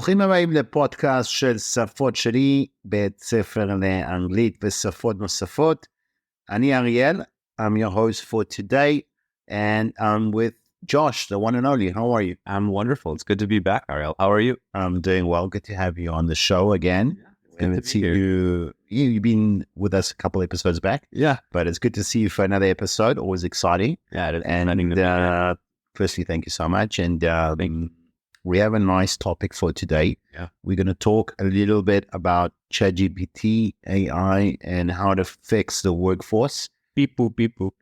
ברוכים הבאים לפודקאסט של שפות-שלי, בית ספר לאנגלית ושפות נוספות. אני אריאל, I'm your host for today, and I'm with Josh, the one and only. How are you? I'm wonderful. It's good to be back, Ariel. How are you? I'm doing well. Good to have you on the show again. Good to be here. You've been with us a couple episodes back. Yeah. But it's good to see you for another episode. Always exciting. Yeah, it is. And firstly, thank you so much. And we have a nice topic for today. Yeah. We're going to talk a little bit about Chatgpt, AI, and how to fix the workforce. Beep boop, beep boop.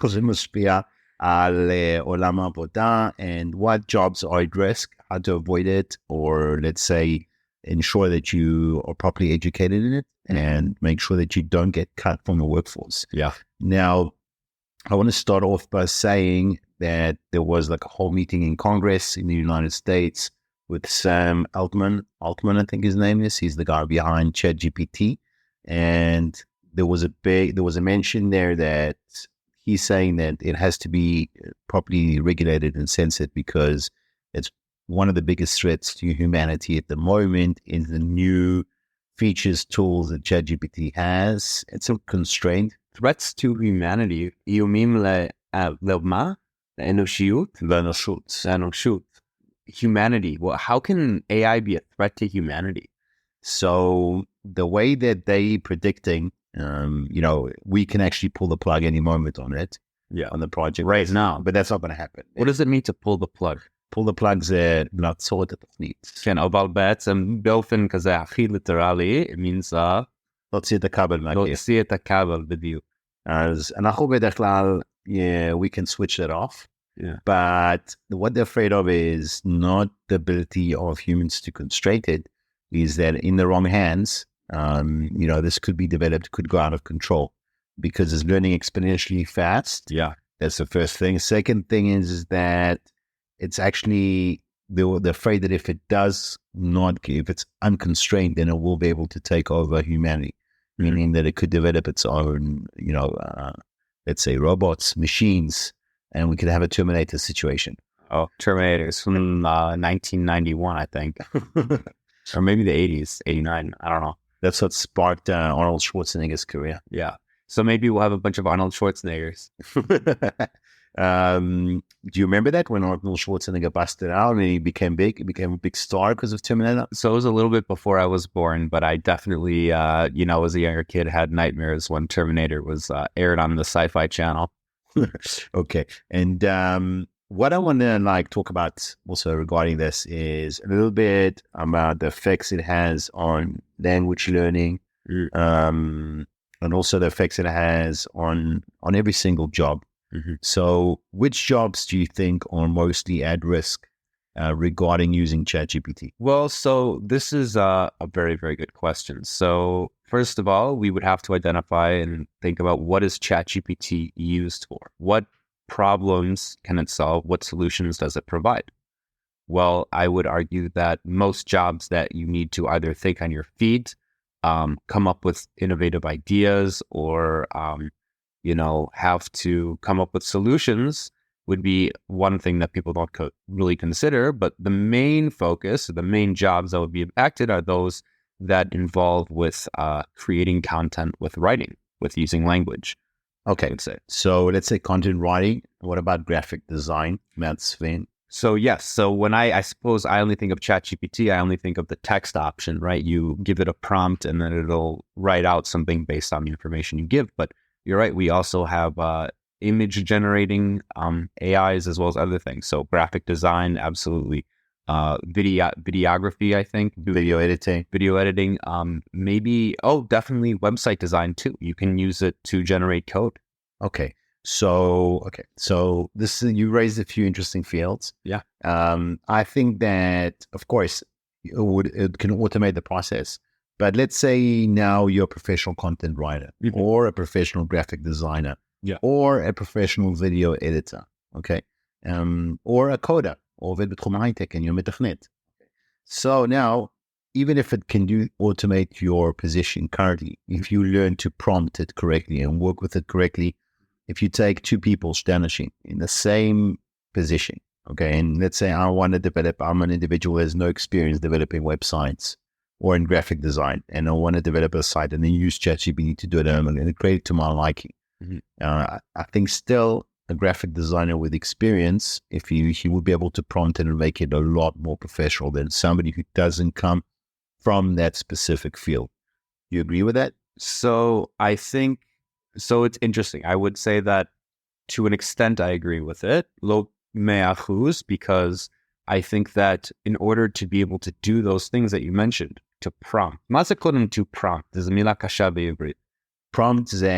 זה משפיע על עולם העבודה, and what jobs are at risk, how to avoid it, or let's say ensure that you are properly educated in it and make sure that you don't get cut from the workforce. Yeah. Now, I want to start off by saying that there was like a whole meeting in Congress in the United States with Sam Altman, I think his name is. He's the guy behind ChatGPT. And there was a mention there that he's saying that it has to be properly regulated and censored because it's one of the biggest threats to humanity at the moment in the new features, tools that ChatGPT has. It's a constraint. Threats to humanity. איומים למה? לאנושיות? לאנושות. Humanity. Well, how can AI be a threat to humanity? So the way that they predicting, we can actually pull the plug any moment on it. Yeah. On the project right now. But that's not going to happen. What does it mean to pull the plug? pull the plugs לעצור את התוכנית. כן, אבל בעצם באופן כזה הכי ליטרלי, it means להוציא את הכבל מהקיר. להוציא את הכבל בדיוק. אז אנחנו בדרך כלל, we can switch that off. Yeah. But what they're afraid of is not the ability of humans to constrain it, is that in the wrong hands, this could be developed, could go out of control because it's learning exponentially fast. Yeah. That's the first thing. Second thing is that it's actually, they're afraid that if it's unconstrained, then it will be able to take over humanity, meaning that it could develop its own, let's say robots, machines, and we could have a Terminator situation. Oh, Terminators from 1991, I think. Or maybe the 80s, 89, I don't know. That's what sparked Arnold Schwarzenegger's career. Yeah. So maybe we'll have a bunch of Arnold Schwarzeneggers. Do you remember that when Arnold Schwarzenegger busted out and he became big? He became a big star because of Terminator? So it was a little bit before I was born, but I definitely, as a younger kid, had nightmares when Terminator was aired on the Sci-Fi Channel. Okay. And what I want to talk about also regarding this is a little bit about the effects it has on language learning, and also the effects it has on every single job. Mm-hmm. So which jobs do you think are mostly at risk regarding using ChatGPT? Well, so this is a very, very good question. So first of all, we would have to identify and think about what is ChatGPT used for? What problems can it solve? What solutions does it provide? Well, I would argue that most jobs that you need to either think on your feet, come up with innovative ideas, or have to come up with solutions would be one thing that people don't really consider. But the main focus, the main jobs that would be impacted are those that involve with creating content with writing, with using language. Okay. So let's say content writing. What about graphic design? That's Sven. So yes. So when I suppose I only think of ChatGPT, I only think of the text option, right? You give it a prompt and then it'll write out something based on the information you give. But you're right. We also have image generating AIs as well as other things. So graphic design, absolutely. Videography, I think. Video editing. Maybe, definitely website design too. You can use it to generate code. Okay. So this you raised a few interesting fields. Yeah. I think that, of course, it can automate the process. But let's say now you're a professional content writer, mm-hmm. or a professional graphic designer, yeah, or a professional video editor, okay, or a coder, or עובד בתחום ההייטק, and you're מתכנת. So now, even if it can automate your position currently, if you learn to prompt it correctly and work with it correctly, if you take two people, שתי אנשים, in the same position, Okay, and let's say I'm an individual who has no experience developing websites or in graphic design, and I want to develop a site and then use ChatGPT to do it, and I'm going to create it to my liking. I think still a graphic designer with experience, if he would be able to prompt it and make it a lot more professional than somebody who doesn't come from that specific field. You agree with that? So I think, it's interesting. I would say that to an extent I agree with it. Lo mea אחוז, because I think that in order to be able to do those things that you mentioned, to prompt. מה זה קודם to prompt? זו מילה קשה בעברית. prompt זה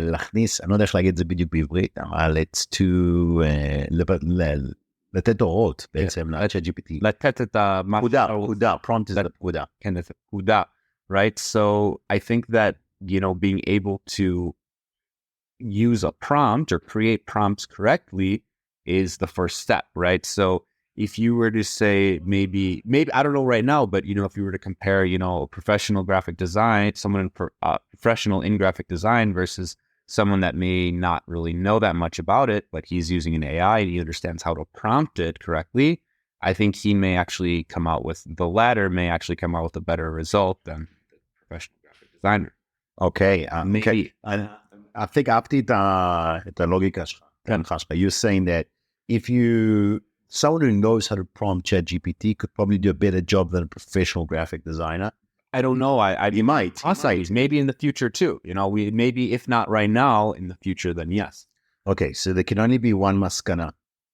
להכניס, אני לא יודע איך להגיד את זה בדיוק בעברית, אבל it's to לתת הוראות בעצם ל-ChatGPT. לתת את פקודה, prompt is פקודה. כן, את הפקודה, right? So I think that, being able to use a prompt or create prompts correctly is the first step, right? So if you were to say maybe I don't know right now, but if you were to compare, a professional graphic design, someone professional in graphic design versus someone that may not really know that much about it, but he's using an AI and he understands how to prompt it correctly, I think he may actually come out with the latter, may actually come out with a better result than the professional graphic designer. Okay, maybe. I think אהבתי את הלוגיקה שלך. You're saying that if someone who knows how to prompt ChatGPT could probably do a better job than a professional graphic designer. I don't know. He might. Maybe in the future too. Maybe if not right now, in the future, then yes. Okay, so there can only be one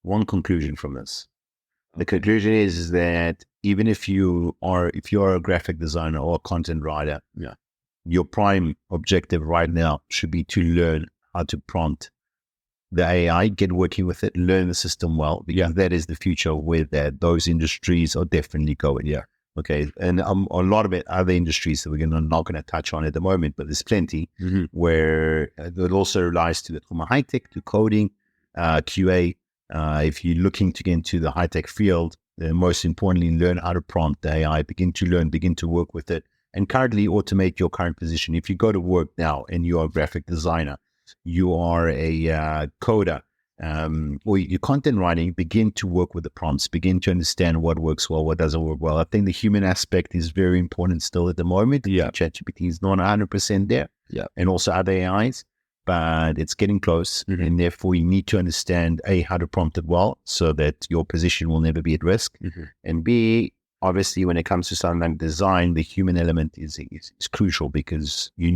one conclusion from this. The conclusion is that even if you're a graphic designer or a content writer, your prime objective right now should be to learn how to prompt the AI, get working with it, learn the system well, because that is the future where those industries are definitely going. Yeah. Okay. And a lot of other industries that we're not going to touch on at the moment, but there's plenty where it also relies to from high-tech to coding, QA. If you're looking to get into the high-tech field, most importantly, learn how to prompt the AI, begin to work with it, and currently automate your current position. If you go to work now and you're a graphic designer, you are a coder, or you're content writing, begin to work with the prompts, begin to understand what works well, what doesn't work well. I think the human aspect is very important still at the moment. ChatGPT is not 100% there, and also other AIs, but it's getting close, and therefore you need to understand, A, how to prompt it well so that your position will never be at risk, and B, obviously, when it comes to something like design, the human element is crucial because you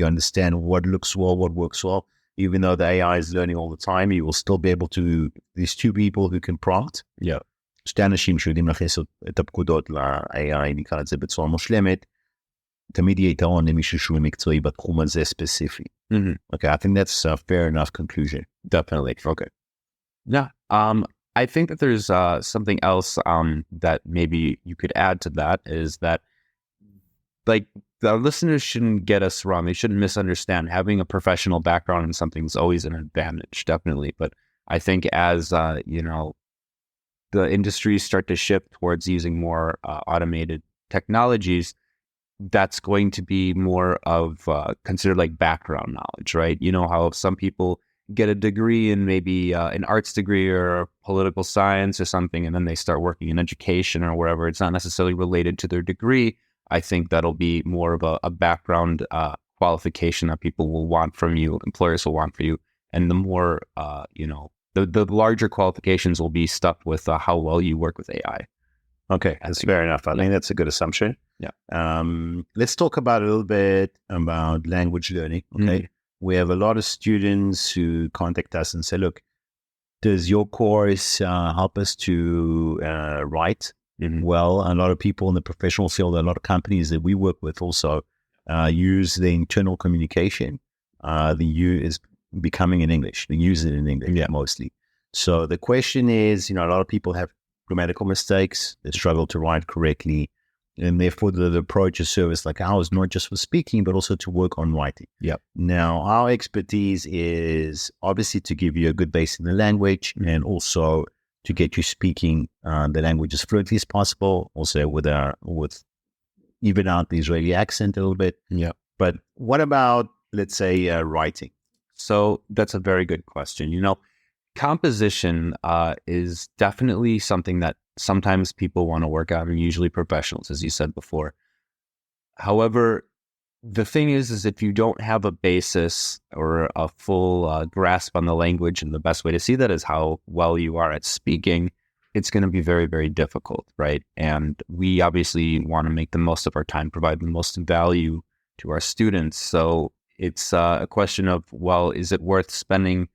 understand what looks well, what works well. Even though the AI is learning all the time, you will still be able to, these two people who can prompt. שתי אנשים שיודעים להכניס את הפקודות ל-AI, נקרא את זה בצורה מושלמת, תמיד יהיה יתרון למישהו שהוא מקצועי בתחום הזה ספציפי. Okay, I think that's a fair enough conclusion. Definitely. Okay. Yeah. I think that there's something else that maybe you could add to that is that, like, the listeners shouldn't get us wrong. They shouldn't misunderstand. Having a professional background in something is always an advantage, definitely. But I think as, the industries start to shift towards using more automated technologies, that's going to be more of considered like background knowledge, right? You know how some people get a degree in maybe an arts degree or political science or something, and then they start working in education or wherever. It's not necessarily related to their degree. I think that'll be more of a background qualification that people will want from you, employers will want for you. And the more, the larger qualifications will be stuck with how well you work with AI. Okay, that's fair enough. I think that's a good assumption. Yeah. Let's talk about a little bit about language learning. Okay. We have a lot of students who contact us and say, look, does your course help us to write well? A lot of people in the professional field, a lot of companies that we work with also use the internal communication. Is becoming in English. They use it in English mostly. So the question is, a lot of people have grammatical mistakes. They struggle to write correctly. And therefore, the approach of service like ours, not just for speaking, but also to work on writing. Now, our expertise is obviously to give you a good base in the language and also to get you speaking the language as fluently as possible, also with even out the Israeli accent a little bit. But what about, let's say, writing? So that's a very good question. composition is definitely something that sometimes people want to work out, and usually professionals, as you said before. However, the thing is if you don't have a basis or a full grasp on the language, and the best way to see that is how well you are at speaking, it's going to be very, very difficult, right? And we obviously want to make the most of our time, provide the most value to our students. So it's a question of, well, is it worth spending,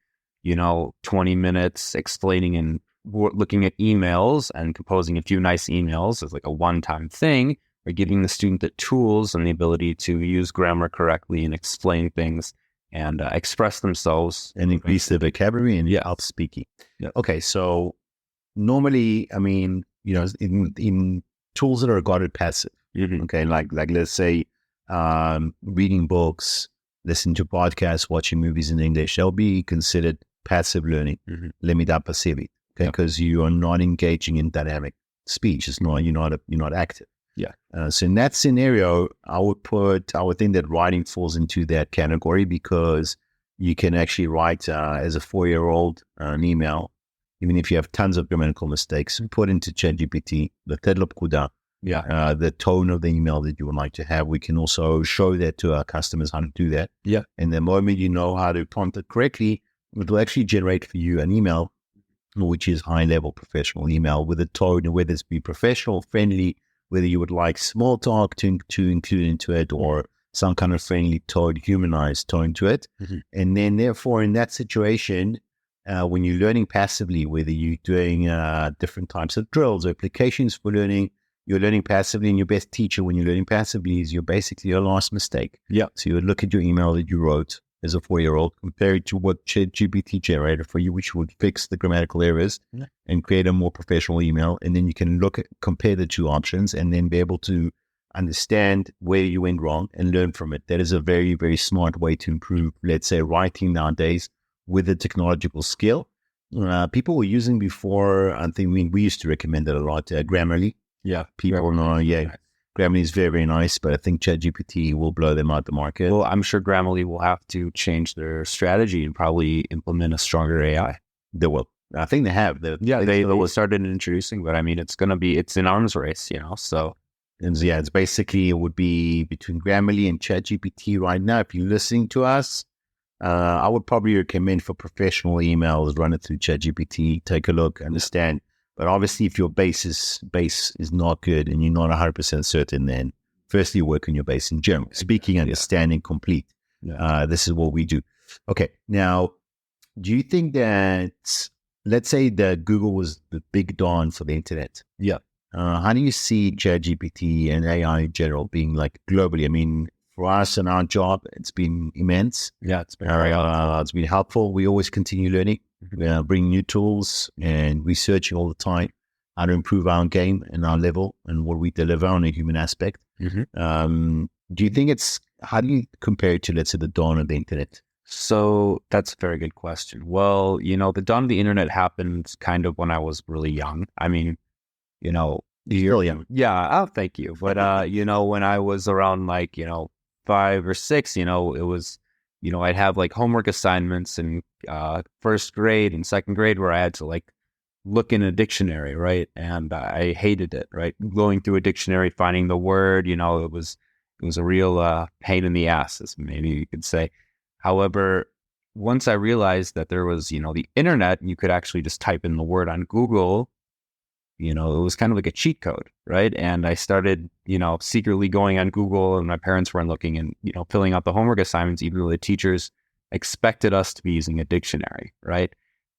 20 minutes explaining and looking at emails and composing a few nice emails as like a one-time thing, or giving the student the tools and the ability to use grammar correctly and explain things and express themselves and increase their vocabulary and help speaking. Yeah. Okay, so normally, I mean, in tools that are regarded passive, okay, like let's say reading books, listening to podcasts, watching movies in English, they'll be considered passive learning, limita passivi, okay, because you are not engaging in dynamic speech. It's not you're not active. Yeah. So in that scenario, I would think that writing falls into that category, because you can actually write as a 4-year-old an email, even if you have tons of grammatical mistakes, put into Chatgpt, the tone of the email that you would like to have. We can also show that to our customers how to do that. Yeah. And the moment you know how to prompt it correctly, it will actually generate for you an email, which is high-level professional email with a tone, whether it's be professional, friendly, whether you would like small talk to include into it, or some kind of friendly tone, humanized tone to it. And then therefore in that situation, when you're learning passively, whether you're doing different types of drills or applications for learning, you're learning passively, and your best teacher when you're learning passively is basically your last mistake. Yeah. So you would look at your email that you wrote as a 4-year-old, compare it to what Chatgpt generated for you, which would fix the grammatical errors and create a more professional email. And then you can compare the two options, and then be able to understand where you went wrong and learn from it. That is a very, very smart way to improve, let's say, writing nowadays with a technological skill. People were using before, I think we used to recommend it a lot, Grammarly. Yeah. People know, Grammarly is very, very nice, but I think Chatgpt will blow them out the market. Well, I'm sure Grammarly will have to change their strategy and probably implement a stronger AI. They will. I think they have. They started introducing, but I mean, it's an arms race, so. And it's basically, it would be between Grammarly and Chatgpt right now. If you're listening to us, I would probably recommend for professional emails, run it through Chatgpt, take a look, understand. But obviously, if your base is not good and you're not 100% certain, then firstly, work on your base in general. Speaking, understanding, complete. This is what we do. Okay. Now, do you think that, let's say that Google was the big dawn for the internet? Yeah. How do you see Chatgpt and AI in general being like globally? I mean, for us and our job, it's been immense. Yeah, it's been it's been helpful. We always continue learning, bring new tools and researching all the time how to improve our game and our level and what we deliver on a human aspect. Do you think how do you compare it to, let's say, the dawn of the internet? So that's a very good question. Well, the dawn of the internet happened kind of when I was really young. I mean, you're really young. Yeah. Oh, thank you. But, when I was around 5 or 6, it was, I'd have homework assignments in first grade and second grade where I had to look in a dictionary, right? And I hated it, right? Going through a dictionary, finding the word, it was a real pain in the ass, as maybe you could say. However, once I realized that there was, the internet, you could actually just type in the word on Google, it was kind of like a cheat code, right? And I started, secretly going on Google, and my parents weren't looking, and, filling out the homework assignments, even though the teachers expected us to be using a dictionary, right?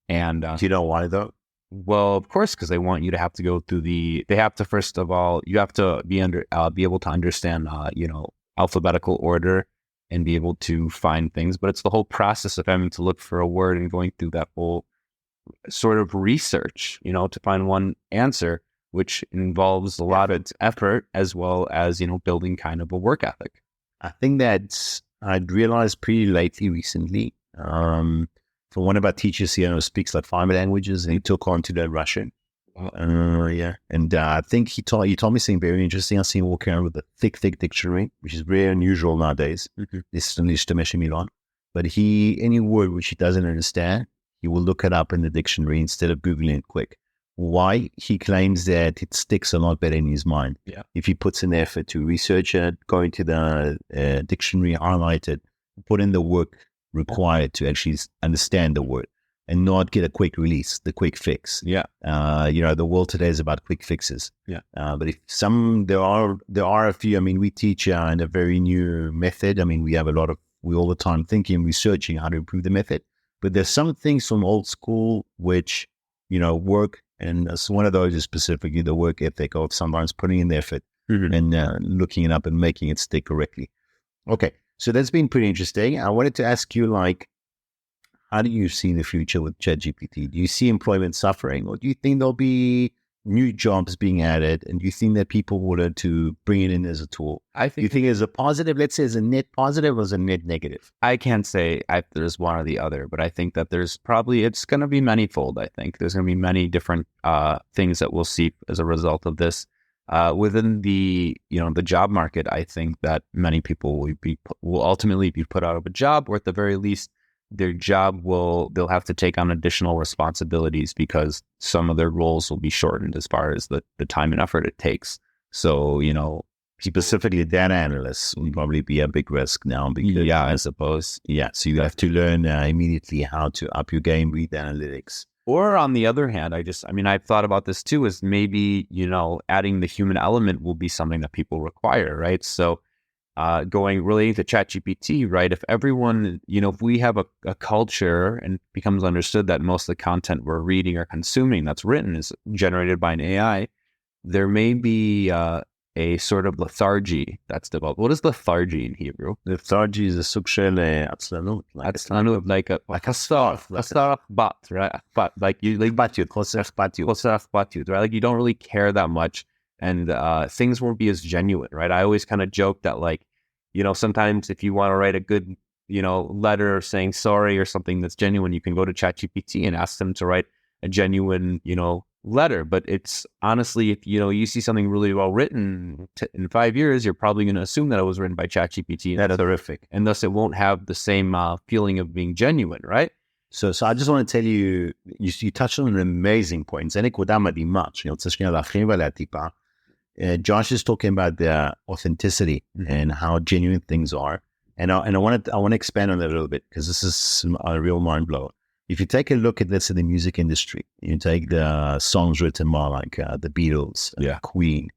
And do you know why though? Well, of course, because they want you to have to go through they have to, first of all, you have to be able to understand, alphabetical order and be able to find things. But it's the whole process of having to look for a word and going through that whole sort of research, to find one answer, which involves a lot of effort as well as, building kind of a work ethic. I think that I'd realized pretty lately recently, from one of our teachers here who speaks 5 languages, and he took on to learn Russian. And I think he told me something very interesting. I see him walking around with a thick dictionary, which is very unusual nowadays. This is Nishta Milan. But any word which he doesn't understand, he will look it up in the dictionary instead of Googling it quick. Why? He claims that it sticks a lot better in his mind. Yeah. If he puts an effort to research it, go into the dictionary, highlight it, put in the work required to actually understand the word and not get a quick release, the quick fix. Yeah. The world today is about quick fixes. Yeah. But there are a few. I mean, we teach in a very new method. I mean, we all the time thinking, researching how to improve the method. But there's some things from old school which, work. And one of those is specifically the work ethic of sometimes putting in the effort and looking it up and making it stick correctly. Okay, so that's been pretty interesting. I wanted to ask you, how do you see the future with ChatGPT? Do you see employment suffering, or do you think there'll be new jobs being added? And do you think that people will to bring it in as a tool? Do you think it's a positive, let's say, as a net positive or as a net negative? I can't say there's one or the other, but I think that it's going to be manifold. I think there's going to be many different things that we'll see as a result of this. Within the job market, I think that many people will ultimately be put out of a job, or at the very least, their job they'll have to take on additional responsibilities because some of their roles will be shortened as far as the time and effort it takes. So, specifically data analysts will probably be a big risk now. Because, I suppose. Yeah. So you have to learn immediately how to up your game with analytics. Or on the other hand, I've thought about this too, is maybe, adding the human element will be something that people require, right? So, relating to ChatGPT, right? If everyone, if we have a culture and it becomes understood that most of the content we're reading or consuming that's written is generated by an AI, there may be a sort of lethargy that's developed. What is lethargy in Hebrew? Lethargy is a suk shel atzlanut, like a starf bat, right? But like you like batut, chosech batut, right? Like you don't really care that much. And things won't be as genuine, right? I always kind of joke that, sometimes if you want to write a good, letter saying sorry or something that's genuine, you can go to ChatGPT and ask them to write a genuine, letter. But it's honestly, if, you see something really well written in 5 years, you're probably going to assume that it was written by ChatGPT. That's terrific. And thus it won't have the same feeling of being genuine, right? So I just want to tell you, you touched on an amazing point. זה נקודה מדהימה, שאני רוצה שנייה להרחיב עליה טיפה. Josh is talking about the authenticity and how genuine things are. And I want to expand on that a little bit, because this is a real mind blower. If you take a look at, let's say, the music industry, you take the songs written by the Beatles, Queen,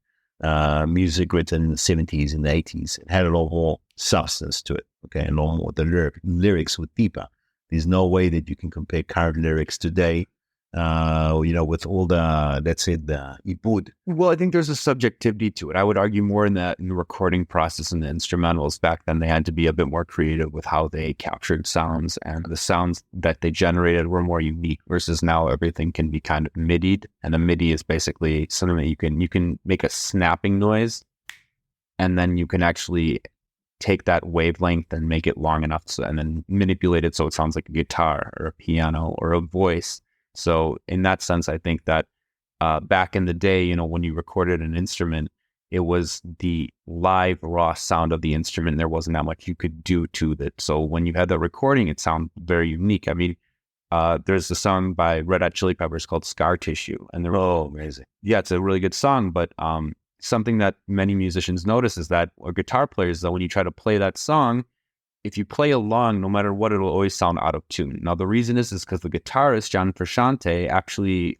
music written in the 70s and the 80s, it had a lot more substance to it, okay, and a lot more, the lyrics were deeper. There's no way that you can compare current lyrics today, with all the, let's say, the ibud. Well, I think there's a subjectivity to it. I would argue more in the recording process and the instrumentals. Back then, they had to be a bit more creative with how they captured sounds, and the sounds that they generated were more unique, versus now everything can be kind of MIDI'd. And a MIDI is basically something that you can make a snapping noise, and then you can actually take that wavelength and make it long enough and then manipulate it so it sounds like a guitar or a piano or a voice. So in that sense, I think that back in the day, when you recorded an instrument, it was the live raw sound of the instrument. There wasn't that much you could do to it. So when you had that recording, it sounded very unique. I mean, there's a song by Red Hot Chili Peppers called Scar Tissue. And amazing. Yeah, it's a really good song. But something that many musicians notice is that, or guitar players, that when you try to play that song, if you play along, no matter what, it'll always sound out of tune. Now, the reason is because the guitarist, John Frusciante, actually,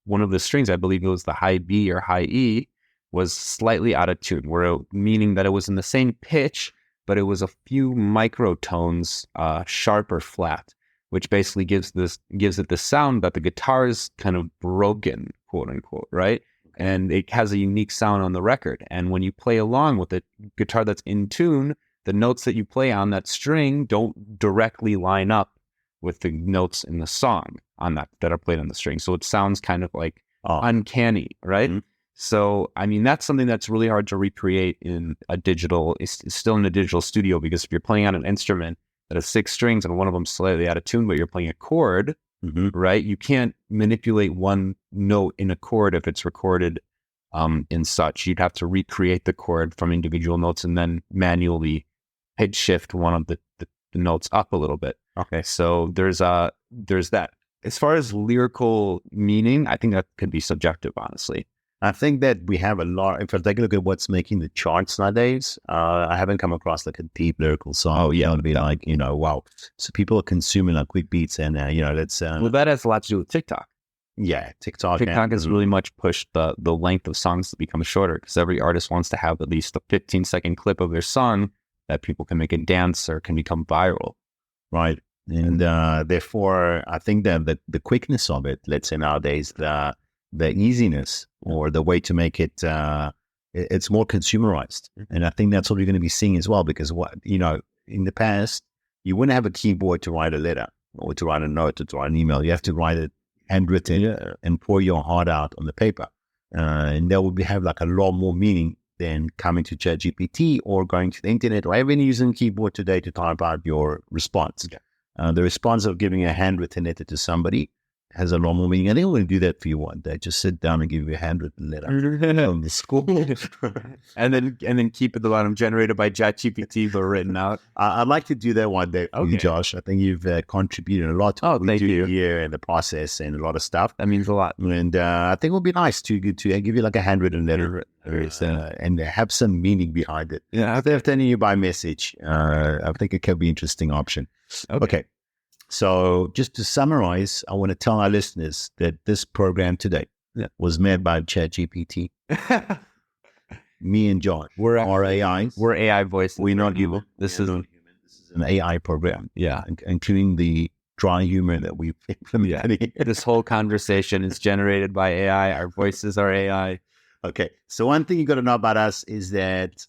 one of the strings, I believe it was the high B or high E, was slightly out of tune, meaning that it was in the same pitch, but it was a few microtones sharp or flat, which basically gives it the sound that the guitar is kind of broken, quote unquote, right? And it has a unique sound on the record. And when you play along with a guitar that's in tune, the notes that you play on that string don't directly line up with the notes in the song on that are played on the string. So it sounds kind of like uncanny, right? Mm-hmm. So, I mean, that's something that's really hard to recreate in it's still in a digital studio, because if you're playing on an instrument that has 6 strings and one of them slightly out of tune, but you're playing a chord, right? You can't manipulate one note in a chord if it's recorded in such. You'd have to recreate the chord from individual notes and then manually pitch shift one of the notes up a little bit. Okay, so there's that. As far as lyrical meaning, I think that could be subjective, honestly. I think that we have a lot. If I take a look at what's making the charts nowadays, I haven't come across like a deep lyrical song. Oh, yeah. To be like, wow. So people are consuming like quick beats and, let's. Well, that has a lot to do with TikTok. Yeah, TikTok. TikTok has really much pushed the length of songs to become shorter because every artist wants to have at least a 15-second clip of their song that people can make a dance or can become viral. Right. And therefore, I think that the quickness of it, let's say nowadays, the easiness or the way to make it, it's more consumerized. And I think that's what we're going to be seeing as well, because in the past, you wouldn't have a keyboard to write a letter or to write a note or to write an email. You have to write it handwritten and pour your heart out on the paper. And that would have like a lot more meaning than coming to ChatGPT or going to the internet or even using a keyboard today to type out your response. Yeah. The response of giving a handwritten letter to somebody has a lot more meaning. I think we'll do that for you one day. Just sit down and give you a handwritten letter from the school. and then keep at the bottom, generated by ChatGPT, but written out. I'd like to do that one day for you, Josh. I think you've contributed a lot to what we do here and the process and a lot of stuff. That means a lot. And I think it would be nice to give you like a handwritten letter and have some meaning behind it. Yeah, instead of telling you by message, I think it could be an interesting option. Okay. So just to summarize, I want to tell our listeners that this program today was made by ChatGPT. Me and John, we're AI. We're AI voices. We're not human. This is an AI program. Yeah. Including the dry humor that we've implemented. This whole conversation is generated by AI. Our voices are AI. Okay. So one thing you got to know about us is that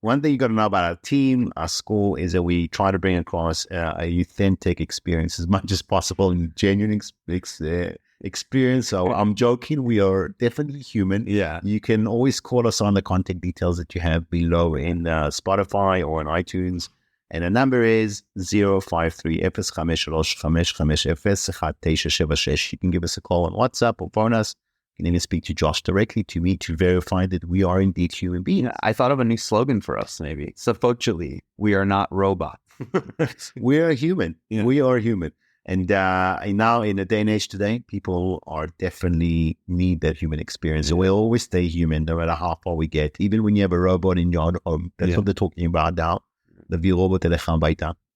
one thing you got to know about our team, our school, is that we try to bring across a authentic experience as much as possible and genuine experience. So I'm joking. We are definitely human. Yeah. You can always call us on the contact details that you have below in Spotify or on iTunes. And the number is 053-053-550-1976. You can give us a call on WhatsApp or phone us. You can even speak to Josh directly to me to verify that we are indeed human beings. I thought of a new slogan for us, maybe. Safot-Sheli. We are not robots. We are human. Yeah. We are human. And now in the day and age today, people are definitely need that human experience. We'll always stay human no matter how far we get. Even when you have a robot in your home, that's what they're talking about now. The robot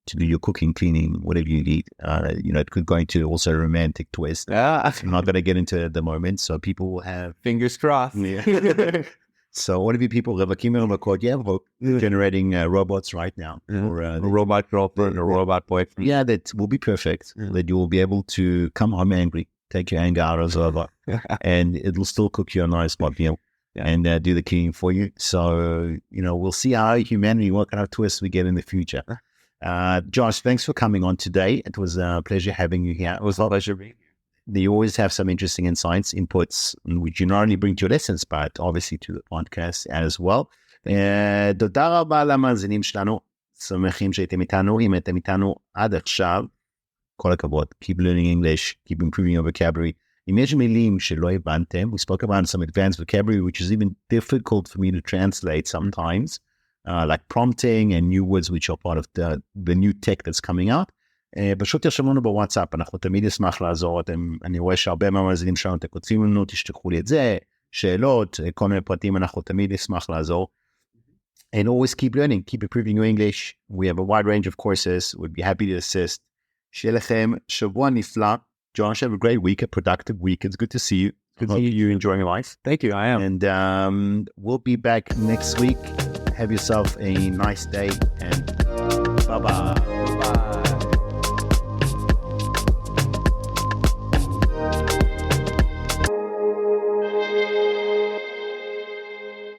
to do your cooking, cleaning, whatever you need. It could go into also a romantic twist. I'm not going to get into it at the moment. So people will have... Fingers crossed. Yeah. So what if you people generating robots right now? Or, a robot girlfriend, a robot boyfriend. Yeah, that will be perfect. That you will be able to come home angry, take your anger out as well, and it will still cook you a nice meal. Yeah. And do the cleaning for you. So, we'll see how humanity, what kind of twists we get in the future. Josh, thanks for coming on today. It was a pleasure having you here. It was a pleasure being here. You always have some interesting insights, inputs, which you not only bring to your lessons, but obviously to the podcast as well. תודה רבה למאזינים שלנו. שמחים שהייתם איתנו. אם הייתם איתנו עד עכשיו, כל הכבוד. Keep learning English. Keep improving your vocabulary. אם יש מילים שלא הבנתם, we spoke about some advanced vocabulary, which is even difficult for me to translate sometimes. Like prompting and new words which are part of the new tech that's coming out. פשוט תרשמו לנו בוואטסאפ, אנחנו תמיד נשמח לעזור. אני רואה שהרבה מהמאזינים שלנו, אתם כותבים לנו, תשלחו לי את זה, שאלות, כל מיני פרטים, אנחנו תמיד נשמח לעזור. And always keep learning, keep improving your English. We have a wide range of courses. We'd be happy to assist. שיהיה לכם שבוע נפלא. Josh, have a great week, a productive week. It's good to see you. Good to see you enjoying life. Thank you, I am. And we'll be back next week. Have yourself a nice day and bye-bye.